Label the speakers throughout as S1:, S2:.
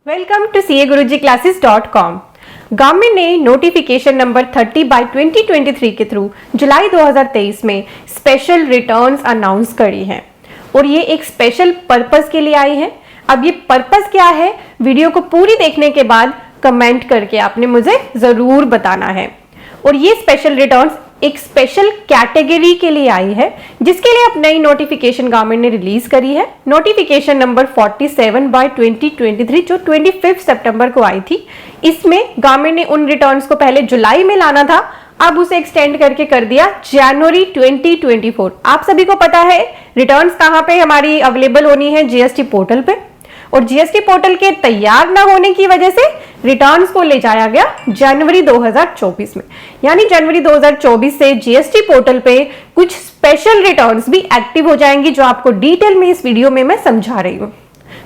S1: Welcome to CAGurujiClasses.com। Government ने notification number 30/2023 के through जुलाई 2023 में स्पेशल रिटर्न्स अनाउंस करी हैं और ये एक स्पेशल पर्पस के लिए आई है। अब ये पर्पस क्या है, वीडियो को पूरी देखने के बाद कमेंट करके आपने मुझे जरूर बताना है। और ये स्पेशल रिटर्न्स एक स्पेशल कैटेगरी के लिए आई है, जिसके लिए अब नई नोटिफिकेशन गवर्नमेंट ने रिलीज करी है। नोटिफिकेशन नंबर 47/2023 जो 25 सितंबर को आई थी। इसमें गवर्नमेंट ने उन रिटर्न्स को पहले जुलाई में लाना था, अब उसे एक्सटेंड करके कर दिया जनवरी 2024। आप सभी को पता है रिटर्न्स कहां पे हमारी अवेलेबल होनी है, जीएसटी पोर्टल पे। और जीएसटी पोर्टल के तैयार ना होने की वजह से रिटर्न्स को ले जाया गया जनवरी 2024 में। यानी जनवरी 2024 से जीएसटी पोर्टल पे कुछ स्पेशल रिटर्न्स भी एक्टिव हो जाएंगी, जो आपको डिटेल में इस वीडियो में मैं समझा रही हूं।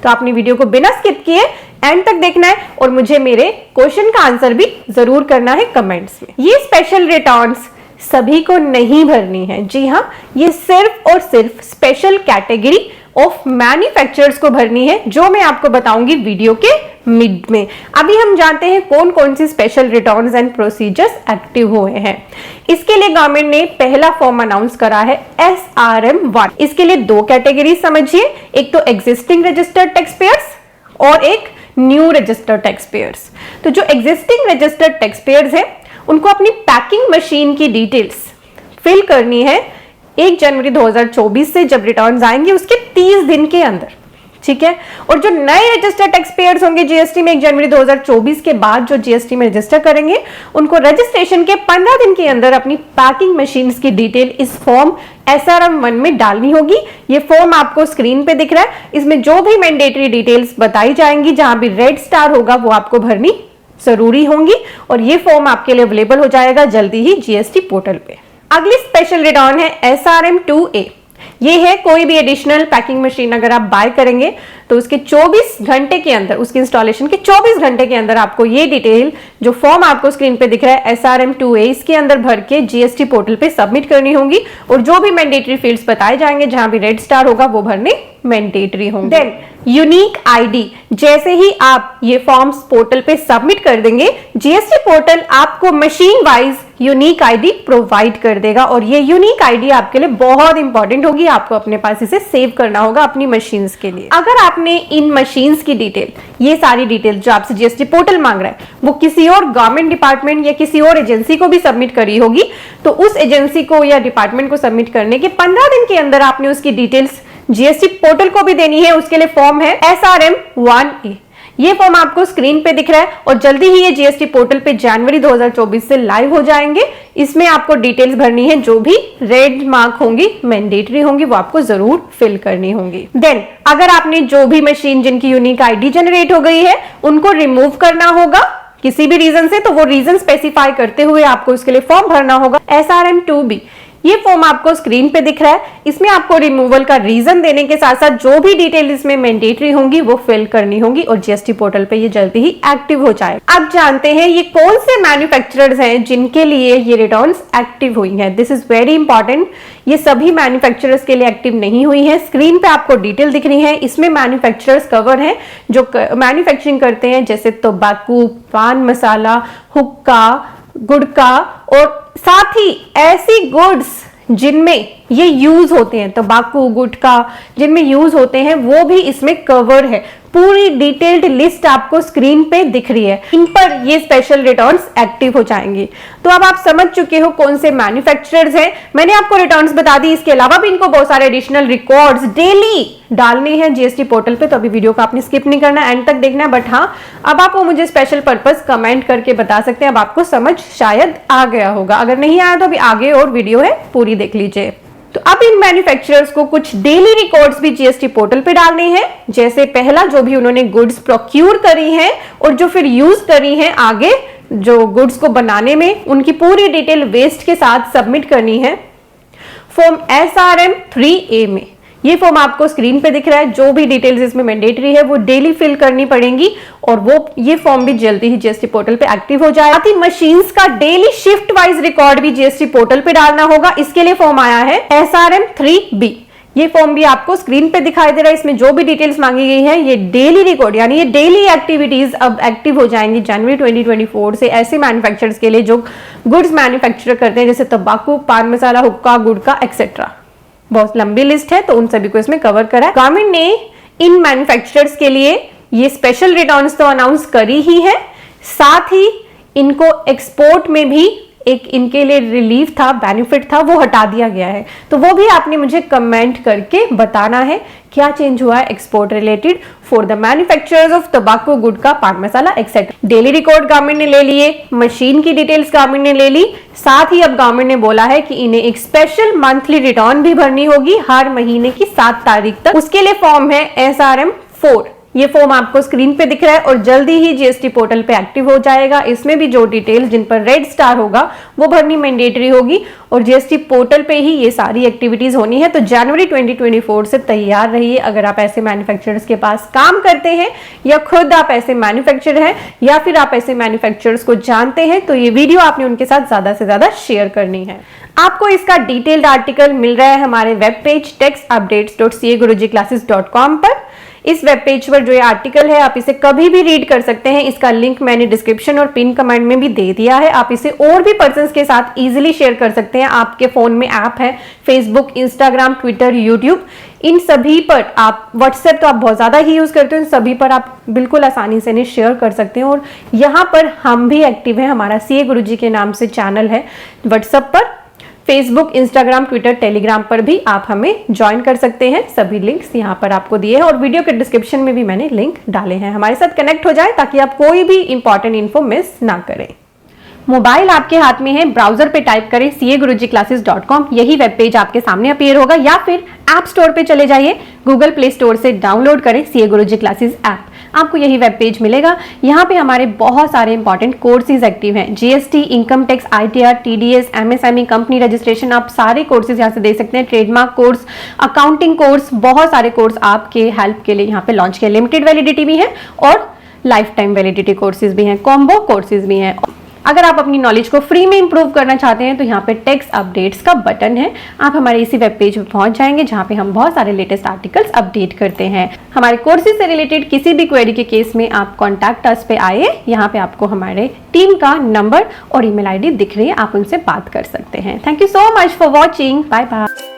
S1: तो आपने वीडियो को बिना स्किप किए एंड तक देखना है और मुझे मेरे क्वेश्चन का आंसर भी जरूर करना है कमेंट्स में। ये स्पेशल रिटर्न्स सभी को नहीं भरनी है। जी हाँ, ये सिर्फ और सिर्फ स्पेशल कैटेगरी ऑफ मैन्युफैक्चरर्स को भरनी है, जो मैं आपको बताऊंगी वीडियो के मिड में। अभी हम जानते हैं कौन कौन सी special returns and procedures active हुए हैं। इसके लिए गवर्नमेंट ने पहला फॉर्म अनाउंस करा है SRM1। इसके लिए दो कैटेगरी समझिए, एक तो एग्जिस्टिंग रजिस्टर्ड टैक्स पेयर्स और एक न्यू रजिस्टर्ड टैक्स पेयर्स। तो जो एग्जिस्टिंग रजिस्टर्ड टैक्स पेयर्स है उनको अपनी पैकिंग मशीन की डिटेल्स फिल करनी है 1 जनवरी 2024 से, जब रिटर्न्स आएंगे उसके 30 दिन के अंदर। ठीक है। और जो नए रजिस्टर्ड टैक्स पेयर्स होंगे जीएसटी में 1 जनवरी 2024 के बाद जो जीएसटी में रजिस्टर करेंगे, उनको रजिस्ट्रेशन के 15 दिन के अंदर अपनी पैकिंग मशीन की डिटेल इस फॉर्म SRM1 में डालनी होगी। ये फॉर्म आपको स्क्रीन पे दिख रहा है। इसमें जो भी मैंडेटरी डिटेल्स बताई जाएंगी, जहां भी रेड स्टार होगा, वो आपको भरनी जरूरी होंगी। और ये फॉर्म आपके लिए अवेलेबल हो जाएगा जल्दी ही जीएसटी पोर्टल पे। अगली स्पेशल रिटर्न है SRM2A। ये है कोई भी एडिशनल पैकिंग मशीन अगर आप बाय करेंगे तो उसके 24 घंटे के अंदर, उसकी इंस्टॉलेशन के 24 घंटे के अंदर आपको ये डिटेल जो फॉर्म आपको स्क्रीन पे दिख रहा है SRM2A, इसके अंदर भर के जीएसटी पोर्टल पे सबमिट करनी होगी। और जो भी मैंडेटरी फील्ड्स बताए जाएंगे, जहां भी रेड स्टार होगा, वो भरने मैंडेटरी होंगे। देन यूनिक आईडी, जैसे ही आप ये फॉर्म्स पोर्टल पे सबमिट कर देंगे, जीएसटी पोर्टल आपको machine wise unique ID provide कर देगा। और ये यूनिक आईडी आपके लिए बहुत इंपॉर्टेंट होगी, आपको अपने पास इसे सेव करना होगा अपनी मशीन्स के लिए। अगर आपने इन मशीन्स की डिटेल, ये सारी डिटेल जो आपसे जीएसटी पोर्टल मांग रहा है, वो किसी और गवर्नमेंट डिपार्टमेंट या किसी और एजेंसी को भी सबमिट करी होगी, तो उस एजेंसी को या डिपार्टमेंट को सबमिट करने के 15 दिन के अंदर आपने उसकी डिटेल्स जीएसटी पोर्टल को भी देनी है। उसके लिए फॉर्म है SRM1A। ये फॉर्म आपको स्क्रीन पे दिख रहा है और जल्दी ही ये जीएसटी पोर्टल पे जनवरी 2024 से लाइव हो जाएंगे। इसमें आपको डिटेल्स भरनी है, जो भी रेड मार्क होंगी, मैंडेटरी होंगी, वो आपको जरूर फिल करनी होंगी। देन अगर आपने जो भी मशीन जिनकी यूनिक आईडी जनरेट हो गई है उनको रिमूव करना होगा किसी भी रीजन से, तो वो रीजन स्पेसिफाई करते हुए आपको उसके लिए फॉर्म भरना होगा SRM2B। ये फॉर्म आपको स्क्रीन पे दिख रहा है। इसमें आपको रिमूवल का रीजन देने के साथ साथ जो भी डिटेल इसमें मैंडेटरी होंगी वो फिल करनी होगी और जीएसटी पोर्टल पे ये जल्दी ही एक्टिव हो जाएगा। अब जानते हैं ये कौन से मैन्युफैक्चरर्स हैं जिनके लिए ये रिटर्न्स एक्टिव हुई हैं। This is very important. ये सभी मैन्युफैक्चरर्स के लिए एक्टिव नहीं हुई है। स्क्रीन पे आपको डिटेल दिख रही है। इसमें मैन्युफैक्चरर्स कवर हैं जो मैन्युफैक्चरिंग करते हैं, जैसे तंबाकू, पान मसाला, हुक्का, गुटखा और साथ ही ऐसी गुड्स जिनमें ये यूज होते हैं, तंबाकू, गुटखा जिनमें यूज होते हैं, वो भी इसमें कवर है। पूरी डिटेल्ड लिस्ट आपको स्क्रीन पे दिख रही है। इन पर ये स्पेशल रिटर्न्स एक्टिव हो जाएंगे। तो अब आप समझ चुके हो कौन से मैन्युफैक्चरर्स हैं। मैंने आपको रिटर्न्स बता दी, इसके अलावा भी इनको बहुत सारे एडिशनल रिकॉर्ड्स डेली डालने हैं जीएसटी पोर्टल पे। तो अभी वीडियो को आपने स्किप नहीं करना, एंड तक देखना है। बट हाँ, अब आप वो मुझे स्पेशल पर्पस कमेंट करके बता सकते हैं। अब आपको समझ शायद आ गया होगा, अगर नहीं आया तो अभी आगे और वीडियो है, पूरी देख लीजिए। तो अब इन मैन्युफैक्चरर्स को कुछ डेली रिकॉर्ड्स भी जीएसटी पोर्टल पे डालने हैं। जैसे पहला, जो भी उन्होंने गुड्स प्रोक्यूर करी हैं और जो फिर यूज करी हैं आगे जो गुड्स को बनाने में, उनकी पूरी डिटेल वेस्ट के साथ सबमिट करनी है फॉर्म SRM3A में। ये फॉर्म आपको स्क्रीन पे दिख रहा है। जो भी डिटेल्स इसमें मैंडेटरी है वो डेली फिल करनी पड़ेंगी और वो ये फॉर्म भी जल्दी ही जीएसटी पोर्टल पे एक्टिव हो जाएगा। साथ ही मशीन्स का डेली शिफ्ट वाइज रिकॉर्ड भी जीएसटी पोर्टल पे डालना होगा। इसके लिए फॉर्म आया है SRM3B। ये फॉर्म भी आपको स्क्रीन पे दिखाई दे रहा है। इसमें जो भी डिटेल्स मांगी गई है ये डेली रिकॉर्ड यानी ये डेली एक्टिविटीज अब एक्टिव हो जाएंगी जनवरी 2024 से ऐसे मैन्युफैक्चरर्स के लिए जो गुड्स मैन्युफैक्चर करते हैं, जैसे तंबाकू, पान मसाला, हुक्का, गुड़का एक्सेट्रा। बहुत लंबी लिस्ट है तो उन सभी को इसमें कवर करा है। गवर्नमेंट ने इन मैन्युफैक्चरर्स के लिए ये स्पेशल रिटर्न्स तो अनाउंस करी ही है, साथ ही इनको एक्सपोर्ट में भी एक इनके लिए रिलीफ था, बेनिफिट था, वो हटा दिया गया है। तो वो भी आपने मुझे कमेंट करके बताना है क्या चेंज हुआ है export related for the manufacturers of तंबाकू, गुटखा, पान मसाला एक्सेट्रा। डेली रिकॉर्ड गवर्नमेंट ने ले लिए, मशीन की डिटेल्स गवर्नमेंट ने ले ली, साथ ही अब गवर्नमेंट ने बोला है कि इन्हें एक स्पेशल मंथली रिटर्न भी भरनी होगी हर महीने की 7 तारीख तक। उसके लिए फॉर्म है SRM 4। ये फॉर्म आपको स्क्रीन पे दिख रहा है और जल्दी ही GST पोर्टल पे एक्टिव हो जाएगा। इसमें भी जो डिटेल्स जिन पर रेड स्टार होगा वो भरनी मैंडेटरी होगी और GST पोर्टल पे ही ये सारी एक्टिविटीज होनी है। तो जनवरी 2024 से तैयार रहिए। अगर आप ऐसे मैन्युफैक्चरर्स के पास काम करते हैं या खुद आप ऐसे मैन्युफैक्चरर हैं या फिर आप ऐसे मैन्युफैक्चरर्स को जानते हैं तो ये वीडियो आपने उनके साथ ज्यादा से ज्यादा शेयर करनी है। आपको इसका डिटेल्ड आर्टिकल मिल रहा है हमारे वेब पेज textupdates.cagurujiclasses.com पर। इस वेब पेज पर जो ये आर्टिकल है आप इसे कभी भी रीड कर सकते हैं। इसका लिंक मैंने डिस्क्रिप्शन और पिन कमेंट में भी दे दिया है। आप इसे और भी पर्सन्स के साथ इजीली शेयर कर सकते हैं। आपके फोन में ऐप है, फेसबुक, इंस्टाग्राम, ट्विटर, यूट्यूब, इन सभी पर आप, व्हाट्सएप तो आप बहुत ज्यादा ही यूज करते हो, इन सभी पर आप बिल्कुल आसानी से इन्हें शेयर कर सकते हैं। और यहाँ पर हम भी एक्टिव है, हमारा CA गुरुजी के नाम से चैनल है व्हाट्सएप पर, फेसबुक, इंस्टाग्राम, ट्विटर, टेलीग्राम पर भी आप हमें ज्वाइन कर सकते हैं। सभी लिंक्स यहाँ पर आपको दिए हैं और वीडियो के डिस्क्रिप्शन में भी मैंने लिंक डाले हैं। हमारे साथ कनेक्ट हो जाए ताकि आप कोई भी इंपॉर्टेंट इन्फो मिस ना करें। मोबाइल आपके हाथ में है, ब्राउजर पे टाइप करें cagurujiclasses.com, यही वेब पेज आपके सामने अपीयर होगा, या फिर ऐप स्टोर पे चले जाइए, गूगल प्ले स्टोर से डाउनलोड करें CA गुरुजी क्लासेस ऐप, आपको यही वेब पेज मिलेगा। यहाँ पे हमारे बहुत सारे इंपॉर्टेंट कोर्सेज एक्टिव हैं, GST, income tax, ITR, TDS, MSME, company registration, आप सारे कोर्सेज यहाँ से देख सकते हैं। ट्रेडमार्क कोर्स, अकाउंटिंग कोर्स, बहुत सारे कोर्स आपके हेल्प के लिए यहाँ पे लॉन्च किए। लिमिटेड वैलिडिटी भी है और लाइफ टाइम वैलिडिटी कोर्सेज भी हैं, कॉम्बो कोर्सेज भी हैं। अगर आप अपनी नॉलेज को फ्री में इंप्रूव करना चाहते हैं तो यहाँ पे टेक्स्ट अपडेट्स का बटन है, आप हमारे इसी वेब पेज पे पहुंच जाएंगे जहाँ पे हम बहुत सारे लेटेस्ट आर्टिकल्स अपडेट करते हैं। हमारे कोर्सेज से रिलेटेड किसी भी क्वेरी के केस में आप कॉन्टैक्ट अस पे आए, यहाँ पे आपको हमारे टीम का नंबर और email ID दिख रही है, आप उनसे बात कर सकते हैं। Thank you so much for watching, bye bye.